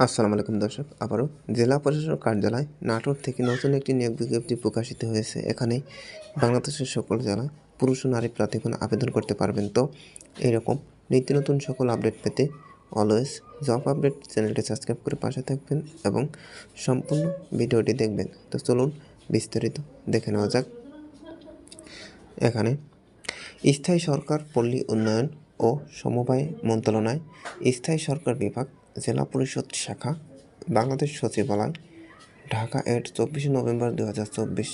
আসসালামু আলাইকুম দর্শক, আবারও জেলা প্রশাসক কার্যালয় নাটোর থেকে নতুন একটি নিয়োগ বিজ্ঞপ্তি প্রকাশিত হয়েছে। এখানে বাংলাদেশের সকল জেলায় পুরুষ ও নারী প্রার্থীগণ আবেদন করতে পারবেন। তো এরকম নিত্য নতুন সকল আপডেট পেতে অলওয়েজ জব আপডেট চ্যানেলটি সাবস্ক্রাইব করে পাশে থাকবেন এবং সম্পূর্ণ ভিডিওটি দেখবেন। তো চলুন বিস্তারিত দেখে নেওয়া যাক। এখানে স্থায়ী সরকার, পল্লী উন্নয়ন ও সমবায় মন্ত্রণালয়, স্থায়ী সরকার বিভাগ, জেলা পরিষদ শাখা, বাংলাদেশ সচিবালয়, ঢাকা 24 নভেম্বর 2024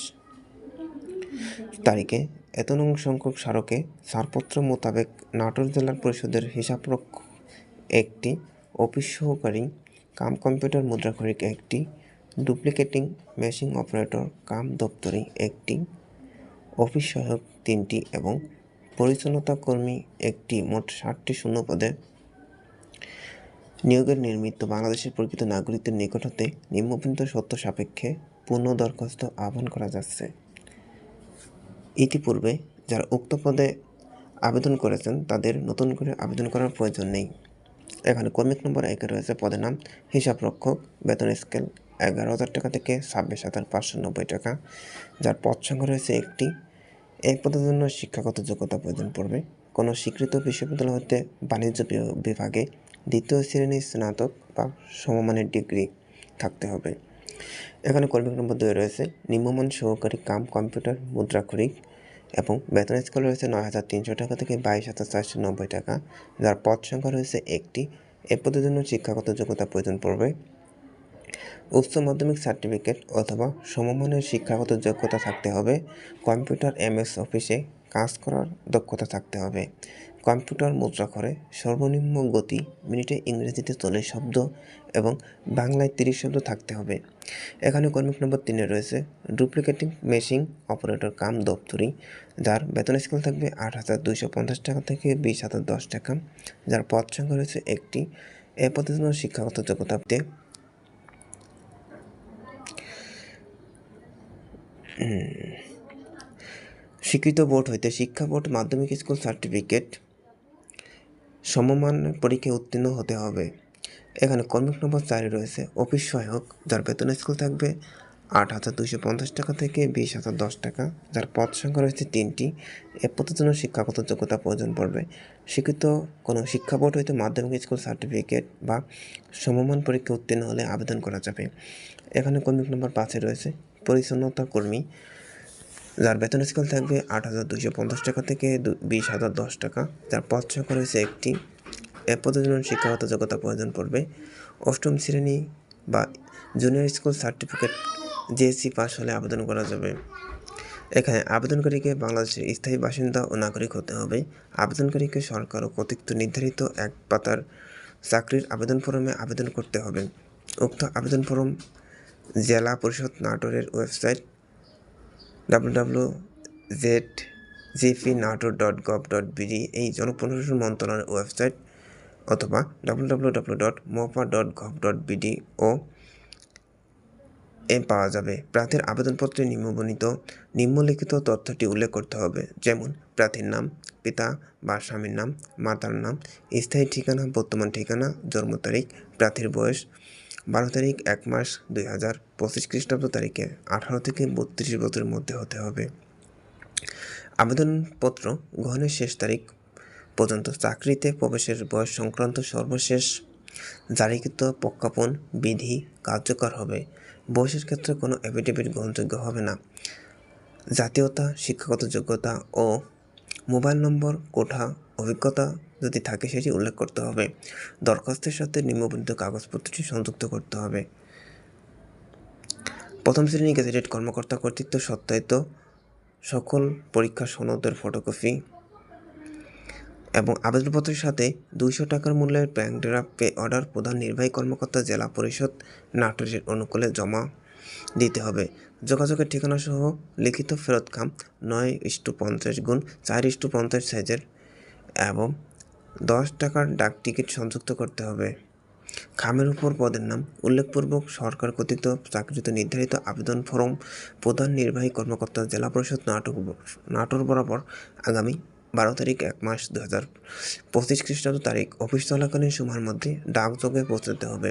তারিখে এত নং সংখ্যক স্মারকে ছাড়পত্র মোতাবেক নাটোর জেলা পরিষদের হিসাবরক্ষক একটি, অফিস সহকারী কাম কম্পিউটার মুদ্রাক্ষরিক একটি, ডুপ্লিকেটিং মেশিন অপারেটর কাম দপ্তরি একটি, অফিস সহায়ক 3টি এবং পরিচ্ছন্নতা কর্মী একটি, মোট 60টি শূন্য পদে নিয়োগের নিমিত্ত বাংলাদেশের প্রকৃত নাগরিকদের নিকট হতে নিম্নবর্ণিত শর্ত সাপেক্ষে পূর্ণ দরখাস্ত আহ্বান করা যাচ্ছে। ইতিপূর্বে যারা উক্ত পদে আবেদন করেছেন তাদের নতুন করে আবেদন করার প্রয়োজন নেই। এখানে কর্মিক নম্বর 1-এ রয়েছে পদের নাম হিসাবরক্ষক, বেতন স্কেল 11,000 টাকা থেকে 26,590 টাকা, যার পদ সংখ্যা রয়েছে একটি। এই পদের জন্য শিক্ষাগত যোগ্যতা প্রয়োজন পড়বে। কোনো স্বীকৃত বিশ্ববিদ্যালয় হতে বাণিজ্য বিভাগে 2য় শ্রেণীর স্নাতক বা সমমানের ডিগ্রি থাকতে হবে। এখানে কর্মিক নম্বর 2 রয়েছে নিম্নমান সহকারী কাম কম্পিউটার মুদ্রাক্ষরিক এবং বেতন স্কেল রয়েছে 9,300 টাকা থেকে 22,490 টাকা, যার পদ সংখ্যা রয়েছে একটি। এই পদের জন্য শিক্ষাগত যোগ্যতা প্রয়োজন পড়বে। উচ্চ মাধ্যমিক সার্টিফিকেট অথবা সমমানের শিক্ষাগত যোগ্যতা থাকতে হবে। কম্পিউটার MS অফিসে কাজ করার দক্ষতা থাকতে হবে। কম্পিউটার মুদ্রাক্ষরে সর্বনিম্ন গতি মিনিটে ইংরেজিতে 40 শব্দ এবং বাংলায় 30 শব্দ থাকতে হবে। এখানে কর্মিক নম্বর 3-এ রয়েছে ডুপ্লিকেটিং মেশিন অপারেটর কাম দপ্তরি, যার বেতন স্কেল থাকবে 8,250 টাকা থেকে 20,010 টাকা, যার পদ সংখ্যা রয়েছে একটি। এ পদের জন্য শিক্ষাগত যোগ্যতা স্বীকৃত বোর্ড হইতে শিক্ষা বোর্ড মাধ্যমিক স্কুল সার্টিফিকেট সমমান পরীক্ষায় উত্তীর্ণ হতে হবে। এখানে কর্মিক নম্বর 4-এ রয়েছে অফিস সহায়ক, যার বেতন স্কেল থাকবে 8,250 টাকা থেকে 20,010 টাকা, যার পদ সংখ্যা রয়েছে 3টি। এ পদের জন্য শিক্ষাগত যোগ্যতা প্রয়োজন পড়বে। স্বীকৃত কোনো শিক্ষা বোর্ড হইতে মাধ্যমিক স্কুল সার্টিফিকেট বা সমমান পরীক্ষা উত্তীর্ণ হলে আবেদন করা যাবে। এখানে কর্মিক নম্বর 5-এ রয়েছে পরিচ্ছন্নতা কর্মী, যার বেতন স্কেল থাকবে 8,250 টাকা থেকে 20,010 টাকা, যার পদ সংখ্যা রয়েছে একটি। এ পদের জন্য শিক্ষাগত যোগ্যতা প্রয়োজন পড়বে। 8ম শ্রেণী বা junior school certificate JSC pass হলে আবেদন করা যাবে। এখানে আবেদনকারীকে বাংলাদেশের স্থায়ী বাসিন্দা ও নাগরিক হতে হবে। আবেদনকারীকে সরকার ও কর্তৃক নির্ধারিত এক পাতার চাকরির আবেদন ফরমে আবেদন করতে হবে। উক্ত আবেদন ফরম জেলা পরিষদ নাটোরের ওয়েবসাইট www.zgpnator.gov.bd, এই জনপ্রশাসন মন্ত্রণালয়ের ওয়েবসাইট, অথবা www.mopa.gov.bd ও পাওয়া যাবে। প্রার্থীর আবেদনপত্রে নিম্নলিখিত তথ্যটি উল্লেখ করতে হবে, যেমন প্রার্থীর নাম, পিতা বা স্বামীর নাম, মাতার নাম, স্থায়ী ঠিকানা, বর্তমান ঠিকানা, জন্ম তারিখ, প্রার্থীর বয়স 12 তারিখ 1 মাস 2025 খ্রিস্টাব্দ তারিখে 18 থেকে 32 বছরের মধ্যে হতে হবে। আবেদনপত্র গ্রহণের শেষ তারিখ পর্যন্ত চাকরিতে প্রবেশের বয়স সংক্রান্ত সর্বশেষ জারিকৃত প্রজ্ঞাপন বিধি কার্যকর হবে। বয়সের ক্ষেত্রে কোনো এফিডেভিট গ্রহণযোগ্য হবে না। জাতীয়তা, শিক্ষাগত যোগ্যতা ও মোবাইল নম্বর, কোঠা, অভিজ্ঞতা যদি থাকে সেটি উল্লেখ করতে হবে। দরখাস্তের সাথে নিম্নবর্ণিত কাগজপত্রটি সংযুক্ত করতে হবে। প্রথম শ্রেণী গেজেটেড কর্মকর্তা কর্তৃক সত্যায়িত সকল পরীক্ষা সনদের ফটোকপি এবং আবেদনপত্রের সাথে 200 টাকার মূল্যের ব্যাংক ড্রাফট পে অর্ডার প্রধান নির্বাহী কর্মকর্তা জেলা পরিষদ নাটোরের অনুকূলে জমা দিতে হবে। যোগাযোগের ঠিকানা সহ লিখিত ফেরত খাম 9:50 × 4:50 এবং 10 টাকার ডাক টিকিট সংযুক্ত করতে হবে। খামের উপর পদের নাম উল্লেখপূর্বক সরকার কর্তৃক চাকরিতে নির্ধারিত আবেদন ফরম প্রধান নির্বাহী কর্মকর্তা জেলা পরিষদ নাটোর বরাবর আগামী 12 তারিখ 1 মাস 2025 খ্রিস্টাব্দ তারিখ অফিস চলাকালীন সময়ের মধ্যে ডাকযোগে পৌঁছাতে হবে।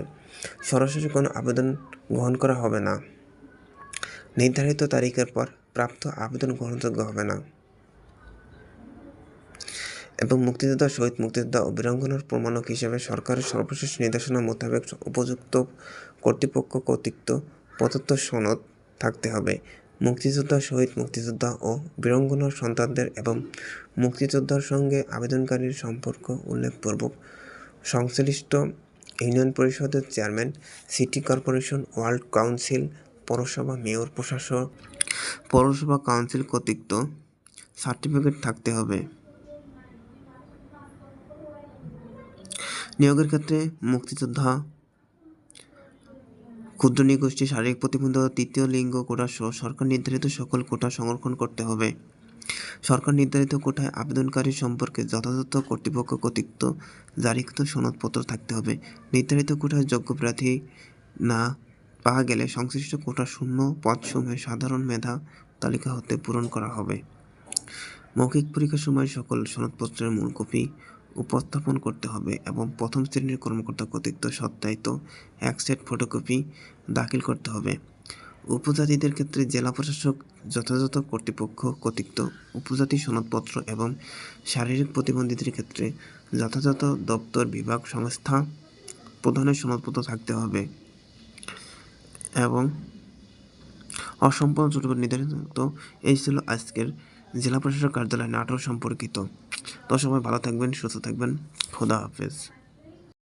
সরাসরি কোনো আবেদন গ্রহণ করা হবে না। নির্ধারিত তারিখের পর প্রাপ্ত আবেদন গ্রহণযোগ্য হবে না এবং মুক্তিযোদ্ধা, শহীদ মুক্তিযোদ্ধা ও বীরাঙ্গনার প্রমাণক হিসেবে সরকারের সর্বশেষ নির্দেশনা মোতাবেক উপযুক্ত কর্তৃপক্ষ কর্তৃক প্রদত্ত সনদ থাকতে হবে। মুক্তিযোদ্ধা, শহীদ মুক্তিযোদ্ধা ও বীরাঙ্গনার সন্তানদের এবং মুক্তিযোদ্ধার সঙ্গে আবেদনকারীর সম্পর্ক উল্লেখপূর্বক সংশ্লিষ্ট ইউনিয়ন পরিষদের chairman, city corporation, word council, পৌরসভা, মেয়র, প্রশাসক, পৌরসভা কাউন্সিল কর্তৃক সার্টিফিকেট থাকতে হবে। নিয়োগের ক্ষেত্রে মুক্তিযোদ্ধা, ক্ষুদ্র নৃগোষ্ঠী, শারীরিক প্রতিবন্ধকতা, তৃতীয় লিঙ্গ কোটা সহ সরকার নির্ধারিত সকল কোটা সংরক্ষণ করতে হবে। সরকার নির্ধারিত কোটায় আবেদনকারী সম্পর্কে যথাযথ কর্তৃপক্ষ কর্তৃক জারিকৃত সনদপত্র থাকতে হবে। নির্ধারিত কোটায় যোগ্য প্রার্থী না পাওয়া গেলে সংশ্লিষ্ট কোটা শূন্য পদসমূহে সাধারণ মেধা তালিকা হতে পূরণ করা হবে। মৌখিক পরীক্ষার সময় সকল সনদপত্রের মূল কপি উপস্থাপন করতে হবে এবং প্রথম শ্রেণীর কর্মকর্তা কর্তৃক সত্যায়িত এক সেট ফটোকপি দাখিল করতে হবে। উপজাতিদের ক্ষেত্রে জেলা প্রশাসক যথাযথ কর্তৃপক্ষ কর্তৃক উপজাতি সনদপত্র এবং শারীরিক প্রতিবন্ধীদের ক্ষেত্রে যথাযথ দপ্তর, বিভাগ, সংস্থা প্রধানের সনদপত্র থাকতে হবে এবং অসম্পূর্ণ ছোট নির্ধারিত। এই ছিল আজকের জেলা প্রশাসক কার্যালয় নাটোর সম্পর্কিত। তো সবাই ভালো থাকবেন, সুস্থ থাকবেন। খোদা হাফেজ।